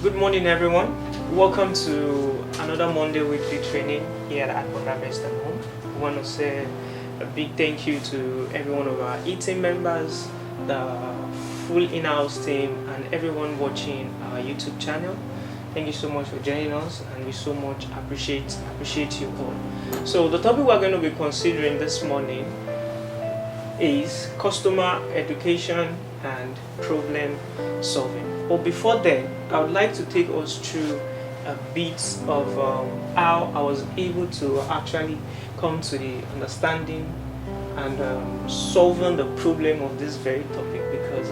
Good morning, everyone. Welcome to another Monday weekly training here at Adbond Virtual Home. We want to say a big thank you to every one of our eTeam members, the full in-house team, and everyone watching our YouTube channel. Thank you so much for joining us, and we so much appreciate you all. So the topic we're going to be considering this morning is customer education and problem solving. But before then, I would like to take us through a bit of how I was able to actually come to the understanding and solving the problem of this very topic, because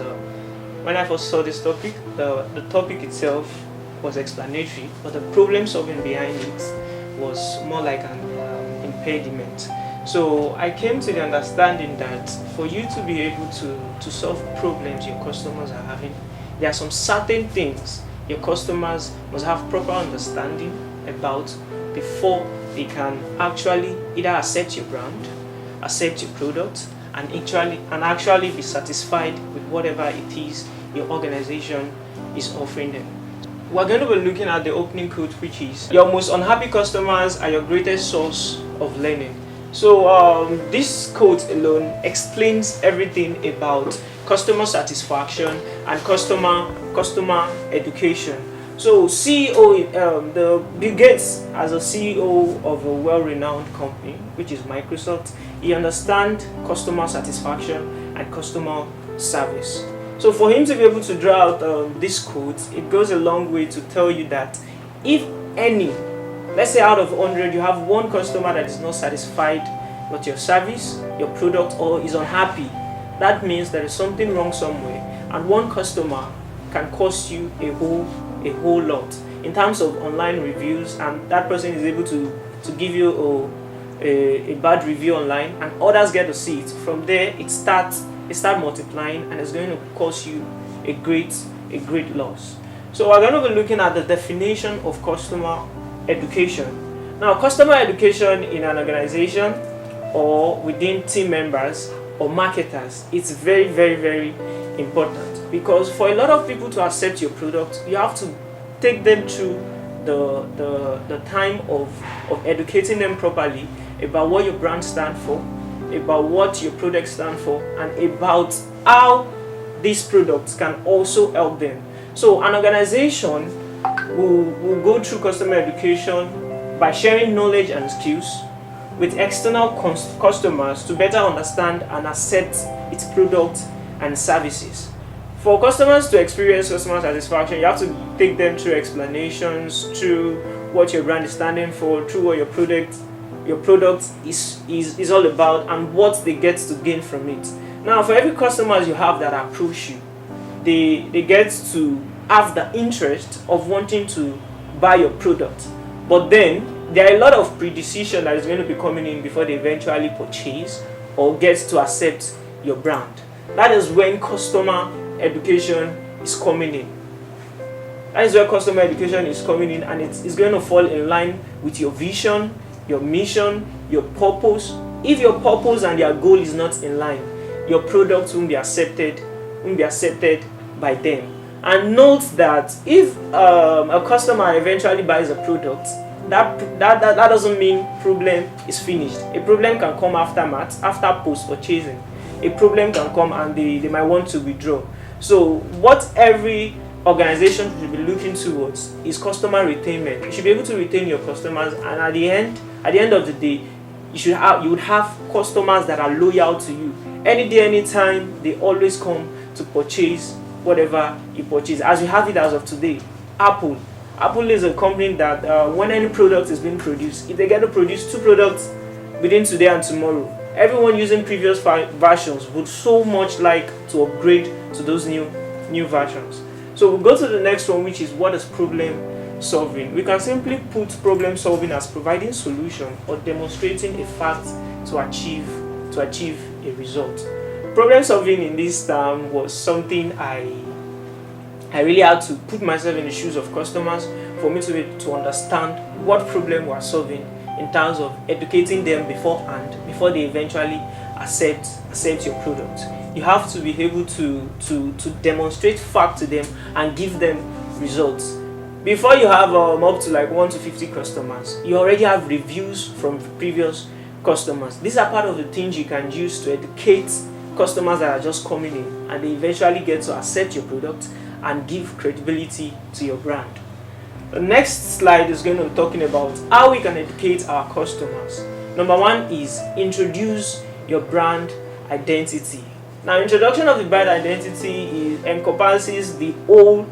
when I first saw this topic, the topic itself was explanatory, but the problem solving behind it was more like an impediment. So I came to the understanding that for you to be able to solve problems your customers are having, there are some certain things your customers must have proper understanding about before they can actually either accept your brand, accept your product, and actually be satisfied with whatever it is your organization is offering them. We're going to be looking at the opening quote, which is, "Your most unhappy customers are your greatest source of learning." So this quote alone explains everything about customer satisfaction and customer education. So the Bill Gates, as a CEO of a well-renowned company, which is Microsoft, he understands customer satisfaction and customer service. So for him to be able to draw out this quote, it goes a long way to tell you that if any, let's say out of 100, you have one customer that is not satisfied with your service, your product, or is unhappy, that means there is something wrong somewhere. And one customer can cost you a whole lot in terms of online reviews, and that person is able to give you a bad review online, and others get to see it. From there, it starts multiplying, and it's going to cost you a great loss. So we're going to be looking at the definition of customer education. Now, customer education in an organization or within team members or marketers, it's very, very, very important, because for a lot of people to accept your product, you have to take them through the time of educating them properly about what your brand stands for, about what your products stand for, and about how these products can also help them. So an organization will go through customer education by sharing knowledge and skills with external customers to better understand and accept its products and services. For customers to experience customer satisfaction, you have to take them through explanations, through what your brand is standing for, through what your product is all about, and what they get to gain from it. Now, for every customer you have that approach you, they get to have the interest of wanting to buy your product, but then there are a lot of predecision that is going to be coming in before they eventually purchase or get to accept your brand. That is when customer education is coming in. That is where customer education is coming in, and it's going to fall in line with your vision, your mission, your purpose. If your purpose and your goal is not in line, your product won't be accepted by them. And note that if a customer eventually buys a product, that doesn't mean problem is finished. A problem can come after post purchasing. A problem can come and they might want to withdraw. So what every organization should be looking towards is customer retainment. You should be able to retain your customers, and at the end of the day, you would have customers that are loyal to you. Any day, anytime, they always come to purchase whatever you purchase. As we have it as of today, Apple is a company that when any product is being produced, if they get to produce 2 products within today and tomorrow, everyone using previous versions would so much like to upgrade to those new versions. So we'll go to the next one, which is, what is problem solving? We can simply put problem solving as providing solution or demonstrating a fact to achieve a result. Problem solving in this term was something I really had to put myself in the shoes of customers for me to be able to understand what problem we're solving in terms of educating them beforehand, before they eventually accept your product. You have to be able to demonstrate fact to them and give them results. before you have up to like 1 to 50 customers, you already have reviews from previous customers. These are part of the things you can use to educate customers that are just coming in, and they eventually get to accept your product and give credibility to your brand. The next slide is going to be talking about how we can educate our customers. Number one is introduce your brand identity. Now, introduction of the brand identity encompasses the whole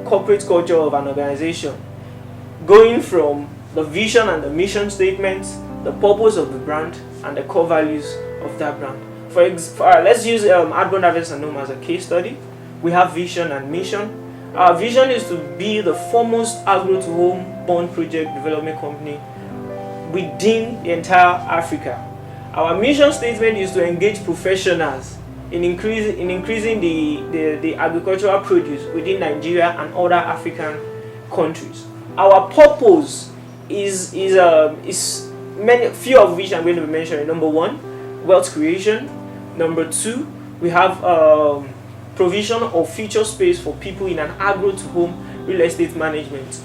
corporate culture of an organization, going from the vision and the mission statements, the purpose of the brand, and the core values of that brand. Let's use Adbond as a case study. We have vision and mission. Our vision is to be the foremost agro-to-home bond project development company within the entire Africa. Our mission statement is to engage professionals in increasing the agricultural produce within Nigeria and other African countries. Our purpose is few of which I'm going to be mentioning. Number one, wealth creation. Number two, we have provision of future space for people in an agro-to-home real estate management.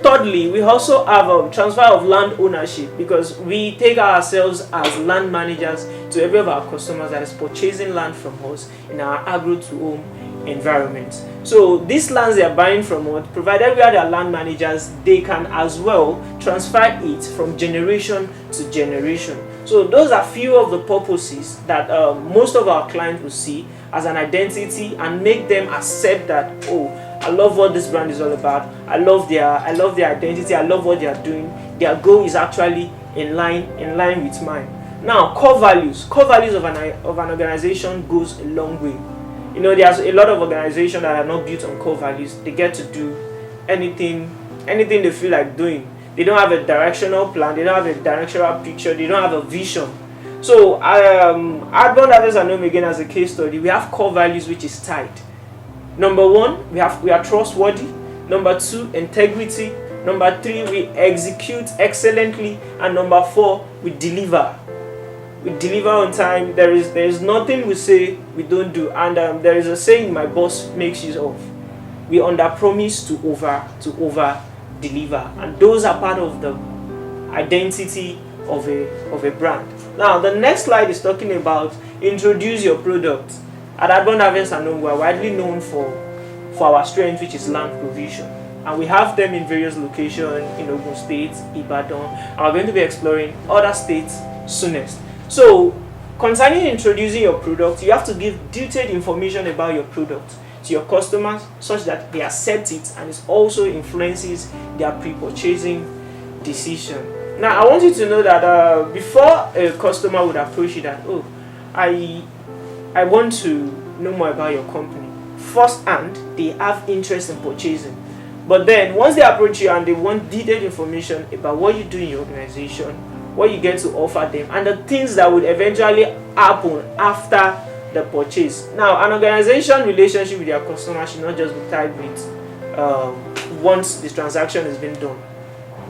Thirdly, we also have transfer of land ownership, because we take ourselves as land managers to every of our customers that is purchasing land from us in our agro-to-home environment. So these lands they are buying from us, provided we are their land managers, they can as well transfer it from generation to generation. So those are few of the purposes that most of our clients will see as an identity and make them accept that, oh, I love what this brand is all about. I love their identity. I love what they are doing. Their goal is actually in line with mine. Now, core values of an organization goes a long way. You know, there's a lot of organizations that are not built on core values. They get to do anything they feel like doing. They don't have a directional plan. They don't have a directional picture. They don't have a vision. So, Adbond again as a case study, we have core values which is tied. Number one, we are trustworthy. Number two, integrity. Number three, we execute excellently. And number four, we deliver. We deliver on time. There is nothing we say we don't do. And there is a saying my boss makes use of: we under promise to over deliver. And those are part of the identity of a brand. Now, the next slide is talking about introduce your product. At Adbond we are widely known for our strength, which is land provision. And we have them in various locations in Ogun State, Ibadan, and we're going to be exploring other states soonest. So, concerning introducing your product, you have to give detailed information about your product to your customers such that they accept it, and it also influences their pre-purchasing decision. Now, I want you to know that before a customer would approach you that, oh, I want to know more about your company, firsthand, they have interest in purchasing. But then, once they approach you and they want detailed information about what you do in your organization, what you get to offer them, and the things that would eventually happen after the purchase. Now, an organization relationship with their customer should not just be tied with once the transaction has been done.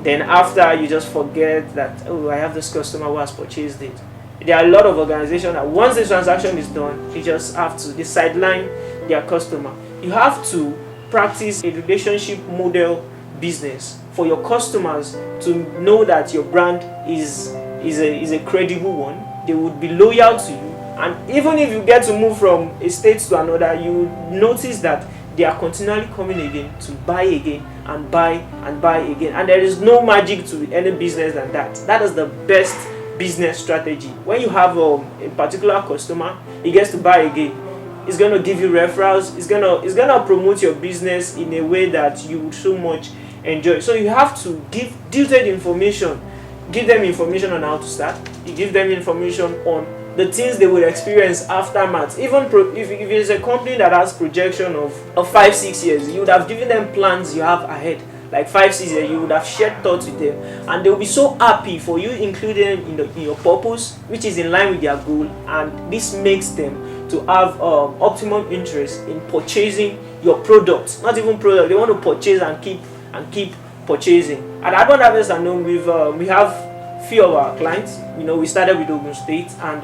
Then after, you just forget that, oh, I have this customer who has purchased it. There are a lot of organizations that once the transaction is done, you just have to sideline their customer. You have to practice a relationship model business for your customers to know that your brand is a credible one. They would be loyal to you, and even if you get to move from a state to another, you will notice that they are continually coming again to buy again and buy and buy again. And there is no magic to any business than that. That is the best business strategy. When you have a particular customer, he gets to buy again. It's going to give you referrals. It's going to promote your business in a way that you would so much enjoy. So you have to give detailed information. Give them information on how to start. You give them information on the things they will experience aftermath. Even if it's a company that has projection of 5-6 years, you would have given them plans you have ahead. Like 5-6 years, you would have shared thoughts with them, and they will be so happy for you including them in your purpose, which is in line with their goal, and this makes them to have optimum interest in purchasing your product. Not even product, they want to purchase and keep purchasing. At Adbond we have few of our clients. We started with Ogun State, and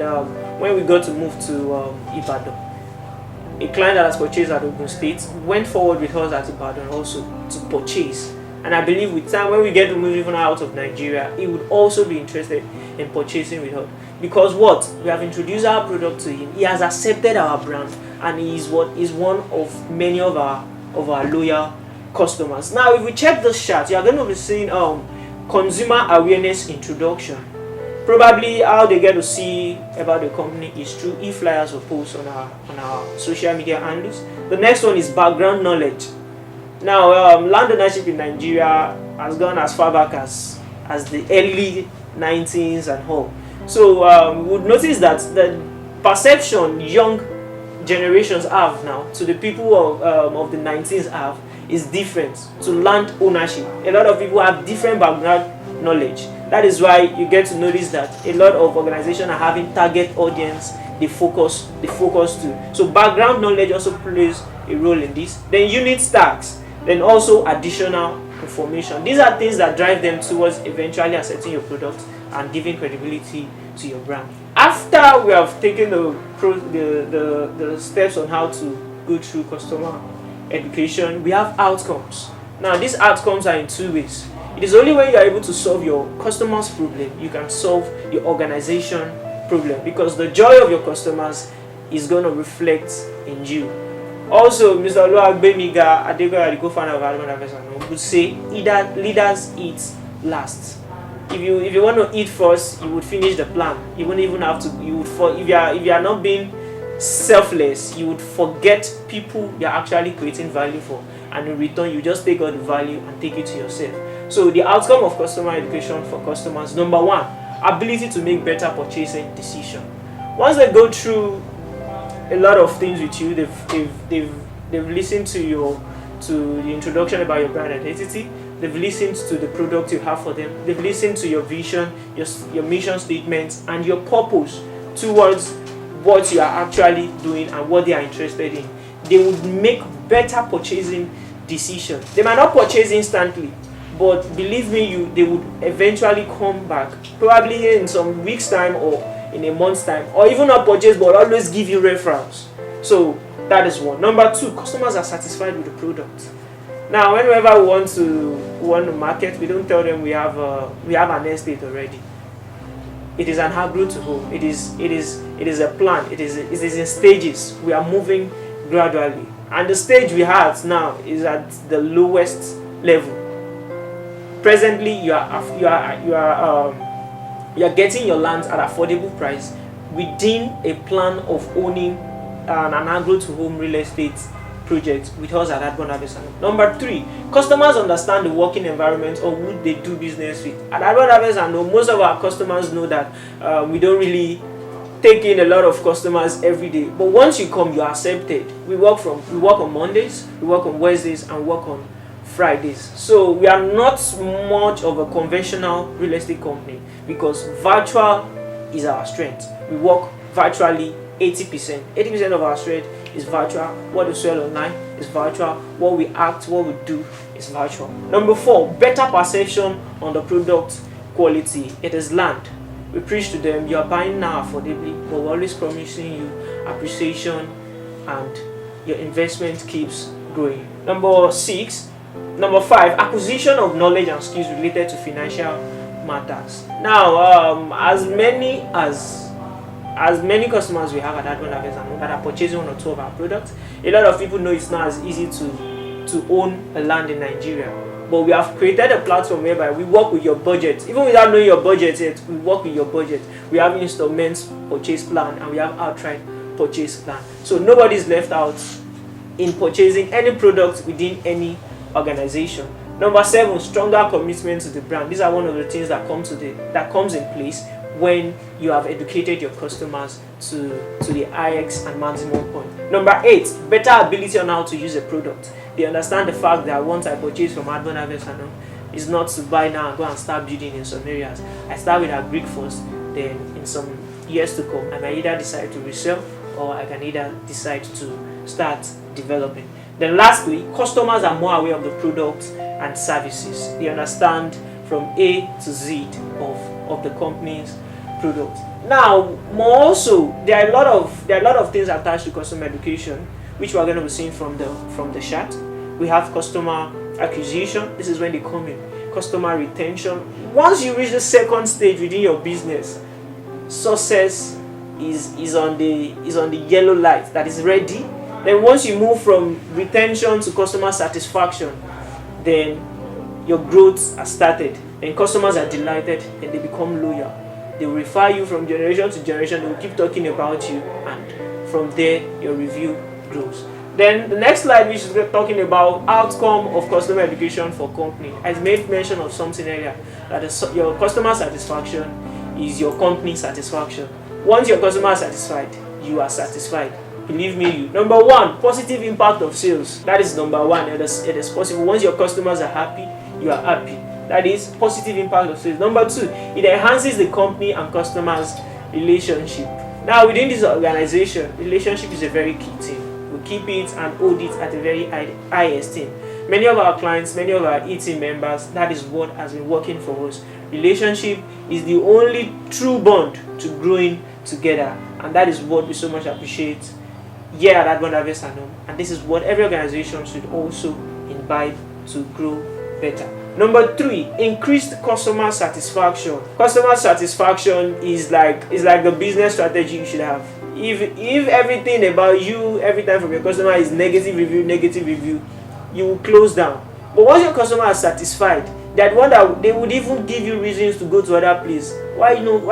when we got to move to Ibadan, a client that has purchased at Ogun State went forward with us at Ibadan also to purchase. And I believe with time, when we get to move even out of Nigeria, he would also be interested in purchasing with us. Because what? We have introduced our product to him. He has accepted our brand, and he is one of many of our loyal customers. Now, if we check this chart, you are going to be seeing consumer awareness introduction. Probably how they get to see about the company is through e-flyers or posts on our social media handles. The next one is background knowledge. Now, land ownership in Nigeria has gone as far back as the early 19s and all. So we would notice that the perception young generations have now to the people of the 19s have is different to land ownership. A lot of people have different background knowledge. That is why you get to notice that a lot of organizations are having target audience they focus to. So background knowledge also plays a role in this. Then unit stacks, then also additional information. These are things that drive them towards eventually accepting your product and giving credibility to your brand. After we have taken the steps on how to go through customer education, we have outcomes. Now, these outcomes are in two ways. It is only when you are able to solve your customer's problem, you can solve your organization problem, because the joy of your customers is going to reflect in you. Also, Mr. Oluwagbemiga, the co-founder of Adbond Virtual Staff, would say leaders eat last. If you want to eat first, you would finish the plan. You wouldn't even have to. If you are not being selfless, you would forget people you are actually creating value for, and in return, you just take all the value and take it to yourself. So the outcome of customer education for customers: number one, ability to make better purchasing decision. Once they go through a lot of things with you, they've listened to the introduction about your brand identity. They've listened to the product you have for them. They've listened to your vision, your mission statements, and your purpose towards what you are actually doing and what they are interested in. They would make better purchasing decisions. They might not purchase instantly, but believe me, they would eventually come back, probably in some weeks' time or in a month's time, or even not purchase, but always give you referrals. So that is one. Number two, customers are satisfied with the product. Now, whenever we want to market, we don't tell them we have an estate already. It is an agro to home. It is a plan. It is in stages. We are moving gradually, and the stage we are now is at the lowest level. Presently, you are getting your land at affordable price within a plan of owning an agro to home real estate project with us at Adbond Virtual Staff. Number three, customers understand the working environment or who they do business with. At Adbond Virtual Staff, most of our customers know that we don't really take in a lot of customers every day. But once you come, you are accepted. We work on Mondays, we work on Wednesdays, and we work on Fridays. So we are not much of a conventional real estate company, because virtual is our strength. We work virtually 80%. 80% of our strength is virtual. What we sell online is virtual. What we act, what we do is virtual. Number four, better perception on the product quality. It is land. We preach to them, you are buying now affordably, but we're always promising you appreciation, and your investment keeps growing. Number five, acquisition of knowledge and skills related to financial matters. Now, as many customers we have at Adbond Virtual Staff that are purchasing one or two of our products, a lot of people know it's not as easy to own a land in Nigeria. But we have created a platform whereby we work with your budget. Even without knowing your budget yet, we work with your budget. We have installments purchase plan, and we have outright purchase plan. So nobody's left out in purchasing any product within any organization. Number seven, stronger commitment to the brand. These are one of the things that comes in place when you have educated your customers to the IX and maximum point. Number eight, better ability on how to use a product. They understand the fact that once I purchase from Adbond Virtual Staff, it's not to buy now and go and start building in some areas. I start with a brick first, then in some years to come, I might either decide to resell, or I can either decide to start developing. Then lastly, customers are more aware of the products and services. They understand from A to Z of the company's product. Now, more also, there are a lot of things attached to customer education. which we are going to be seeing from the chat. We have customer acquisition. This is when they come in. Customer retention. Once you reach the second stage within your business, success is on the yellow light that is ready. Then once you move from retention to customer satisfaction, then your growth has started. Then customers are delighted and they become loyal. They will refer you from generation to generation. They will keep talking about you, and from there your review grows. Then the next slide, which is talking about outcome of customer education for company. I made mention of something earlier, that your customer satisfaction is your company satisfaction. Once your customer is satisfied, you are satisfied. Believe me, number one, positive impact of sales. That is number one. It is possible. Once your customers are happy, you are happy. That is positive impact of sales. Number two, it enhances the company and customers' relationship. Now, within this organization, relationship is a very key thing. We keep it and hold it at a very high esteem. Many of our clients, many of our eTeam members, that is what has been working for us. Relationship is the only true bond to growing together, and that is what we so much appreciate here at Adbond Virtual Staff, and this is what every organization should also imbibe to grow better. Number three, increased customer satisfaction. Customer satisfaction is like the business strategy you should have. If everything about you every time from your customer is negative review, you will close down. But once your customer is satisfied, that one that they would even give you reasons to go to other place. Why don't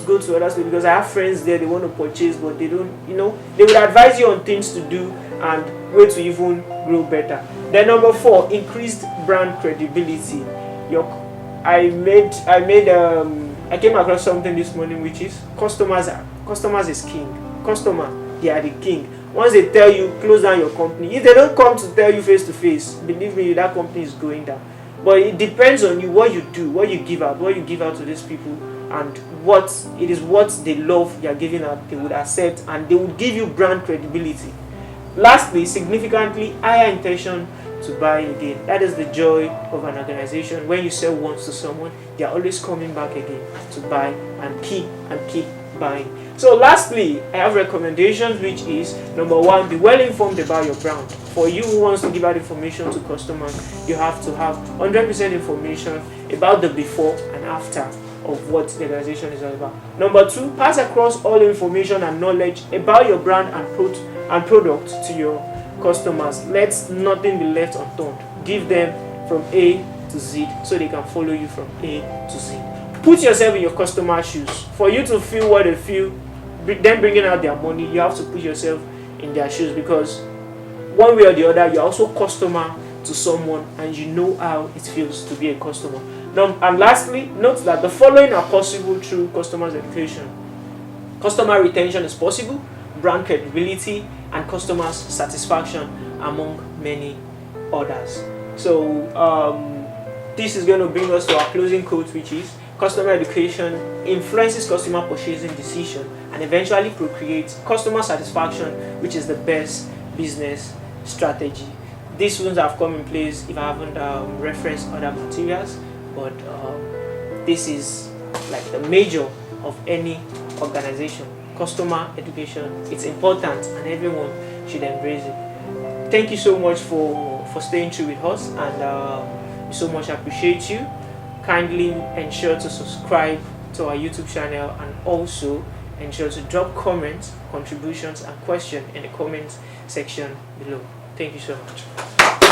go to other place? Because I have friends there, they want to purchase, but they don't, they would advise you on things to do and way to even grow better. Then number four, increased brand credibility. I came across something this morning, which is customers is king. Customer, they are the king. Once they tell you close down your company, if they don't come to tell you face to face, believe me, that company is going down. But it depends on you, what you do, what you give out to these people, and what they love you are giving out, they would accept, and they would give you brand credibility. Lastly, significantly higher intention to buy again. That is the joy of an organization. When you sell once to someone, they are always coming back again to buy and keep buying. So lastly, I have recommendations, which is number one, be well informed about your brand. For you who wants to give out information to customers, you have to have 100% information about the before and after of what the organization is all about. Number two, pass across all information and knowledge about your brand and product to your customers. Let nothing be left unturned. Give them from A to Z so they can follow you from A to Z. Put yourself in your customer's shoes. For you to feel what they feel, them bringing out their money, you have to put yourself in their shoes, because one way or the other, you're also customer to someone and you know how it feels to be a customer. Now, and lastly, note that the following are possible through customers education. Customer retention is possible, brand credibility, and customer satisfaction, among many others. So this is going to bring us to our closing quote, which is customer education influences customer purchasing decision and eventually procreates customer satisfaction, which is the best business strategy. These ones have come in place if I haven't referenced other materials, but this is like the major of any organization. Customer education, it's important and everyone should embrace it. Thank you so much for staying true with us, and we so much appreciate you. Kindly ensure to subscribe to our YouTube channel, and also ensure to drop comments, contributions and questions in the comments section below. Thank you so much.